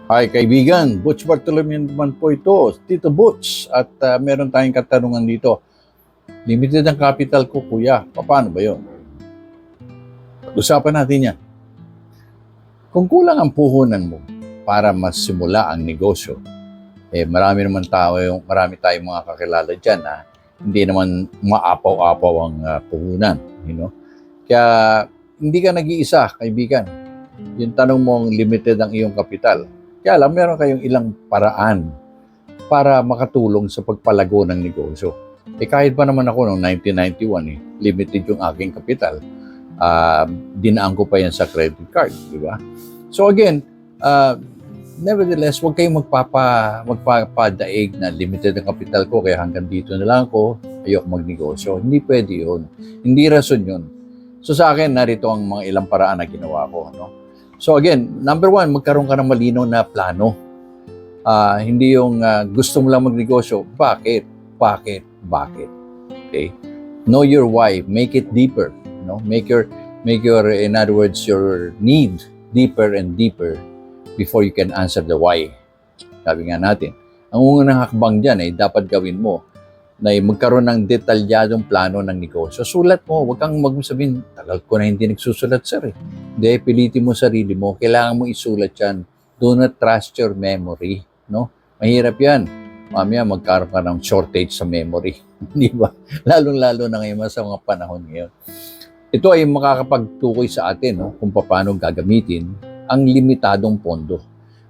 Hi kaibigan, Butch Bartolome naman po ito, Tito Butch. At meron tayong katanungan dito. Limited ang capital ko, kuya. Paano ba yun? Usapan natin yan. Kung kulang ang puhunan mo para masimula ang negosyo, marami tayong mga kakilala dyan na hindi naman maapaw-apaw ang puhunan. Kaya hindi ka nag-iisa, kaibigan. Yung tanong mong limited ang iyong kapital. Kaya lang, meron kayong ilang paraan para makatulong sa pagpalago ng negosyo. Kahit pa naman ako noong 1991, limited yung aking kapital. Dinaan ko pa yan sa credit card, di ba? So again, nevertheless, huwag kayong magpapadaig na limited ang kapital ko, kaya hanggang dito na lang ako, ayoko magnegosyo. Hindi pwede yun. Hindi rason yun. So sa akin, narito ang mga ilang paraan na ginawa ko, no? So again, number one, magkaroon ka ng malinaw na plano. Hindi yung gusto mo lang magnegosyo. Bakit? Okay? Know your why. Make it deeper. Make your, in other words, your need deeper and deeper before you can answer the why. Sabi nga natin, ang unang hakbang dyan dapat gawin mo na magkaroon ng detalyadong plano ng negosyo. Sulat mo, huwag kang magsabihin, tagal ko na hindi nagsusulat, sir. Hindi, pilitin mo sarili mo. Kailangan mo isulat yan. Do not trust your memory. No? Mahirap yan. Mamaya magkaroon ka ng shortage sa memory. Di ba? Lalong-lalo na ngayon sa mga panahon ngayon. Ito ay makakapagtukoy sa atin kung paano gagamitin ang limitadong pondo.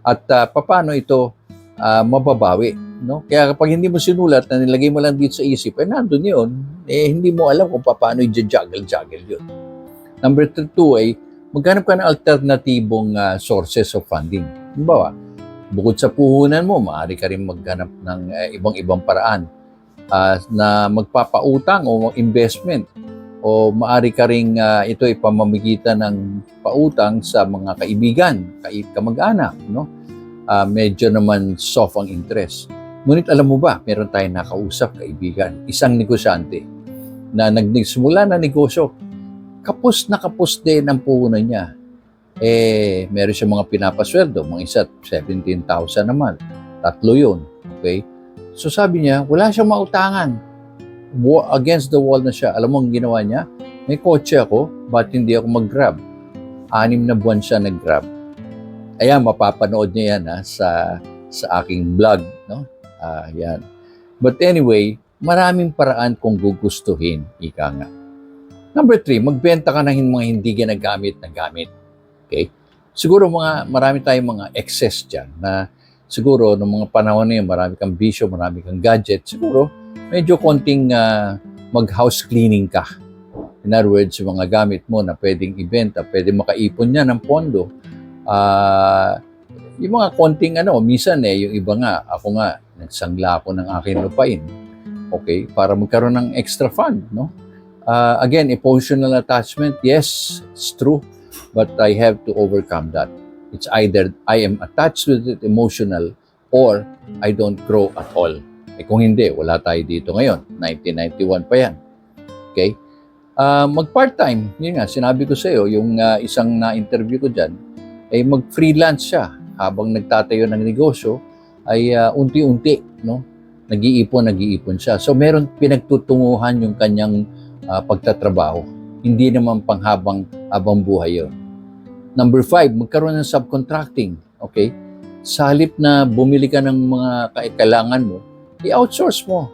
At paano ito mababawi. Kaya kapag hindi mo sinulat na nilagay mo lang dito sa isip, nandun yun. Hindi mo alam kung paano i-juggle yun. Number 2 ay maghanap ka ng alternatibong sources of funding. Halimbawa, bukod sa puhunan mo, maaari ka rin maghanap ng ibang paraan na magpapautang o investment. O maaari ka rin ito ay pamamagitan ng pautang sa mga kaibigan, kamag-anak. Medyo naman soft ang interest. Ngunit alam mo ba, meron tayong nakausap, kaibigan, isang negosyante na nagsimula na negosyo, kapos din ang puhunan niya. Meron siya mga pinapasweldo, mga isa 17,000 naman. 3 yun. Okay? So sabi niya, wala siyang mautangan. Against the wall na siya. Alam mo ang ginawa niya? May kotse ako, ba't hindi ako mag-grab? 6 na buwan siya nag-grab. Ayan, mapapanood niya yan sa aking vlog. Yan. But anyway, maraming paraan kung gugustuhin, ika nga. Number 3, magbenta ka ng mga hindi ginagamit na gamit. Okay? Siguro marami tayong mga excess dyan na siguro noong mga panahon na yun, marami kang bisyo, marami kang gadget. Siguro, medyo konting mag-house cleaning ka. In other words, yung mga gamit mo na pwedeng ibenta, pwedeng makaipon niya ng pondo. Yung mga konting minsan yung iba nga, ako nga, nagsangla ako ng aking lupain. Okay? Para magkaroon ng extra fund, no? Again, emotional attachment, yes, it's true. But I have to overcome that. It's either I am attached with it emotional or I don't grow at all. Kung hindi, wala tayo dito ngayon. 1991 pa yan. Okay? Mag-part-time, yun nga, sinabi ko sa iyo, yung isang na-interview ko dyan, mag-freelance siya habang nagtatayo ng negosyo, ay unti-unti, nag-iipon siya. So, meron pinagtutunguhan yung kanyang pagtatrabaho. Hindi naman panghabang buhay yun. Number 5, magkaroon ng subcontracting. Okay? Sa halip na bumili ka ng mga kailangan mo, i-outsource mo.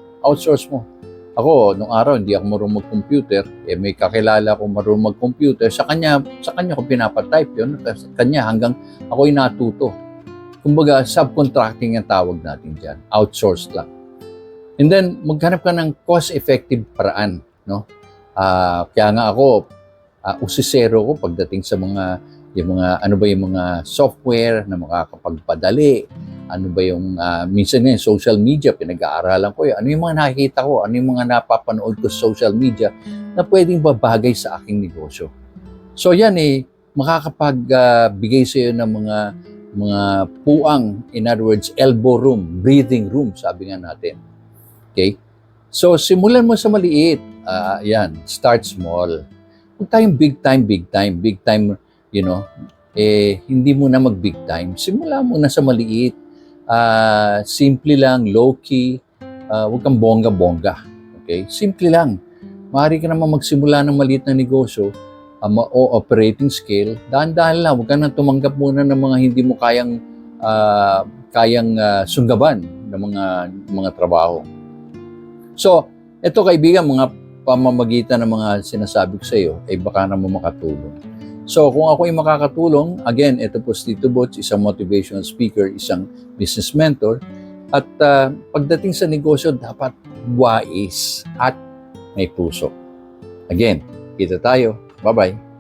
Ako, nung araw, hindi ako marunong mag-computer. May kakilala ko marunong mag-computer. Sa kanya ko pinapatype yun. Sa kanya hanggang ako'y natuto. Kumbaga, subcontracting ang tawag natin dyan. Outsource lang. And then, maghanap ka ng cost-effective paraan. Kaya nga ako, usisero ko pagdating sa mga software na makakapagpadali. Ano ba yung, minsan nga social media, pinag-aaralan ko yun. Ano yung mga nakikita ko? Ano yung mga napapanood ko sa social media na pwedeng babagay sa aking negosyo? So yan makakapagbigay sa iyo ng mga puang, in other words, elbow room, breathing room, sabi nga natin. Okay? So, simulan mo sa maliit. Yan, start small. Huwag tayong big time, hindi mo na mag-big time. Simula muna sa maliit. Simple lang, low-key. Huwag kang bongga-bongga. Okay? Simple lang. Maaari ka naman magsimula ng maliit na negosyo o operating scale. Dahan-dahan lang. Huwag ka nang tumanggap muna ng mga hindi mo kayang sunggaban ng mga trabaho. So, ito kaibigan, mga pamamagitan ng mga sinasabi ko sa iyo, ay baka naman makatulong. So, kung ako ay makakatulong, again, ito po si Tito Bots, isang motivational speaker, isang business mentor, at pagdating sa negosyo, dapat wais at may puso. Again, kita tayo. Bye-bye.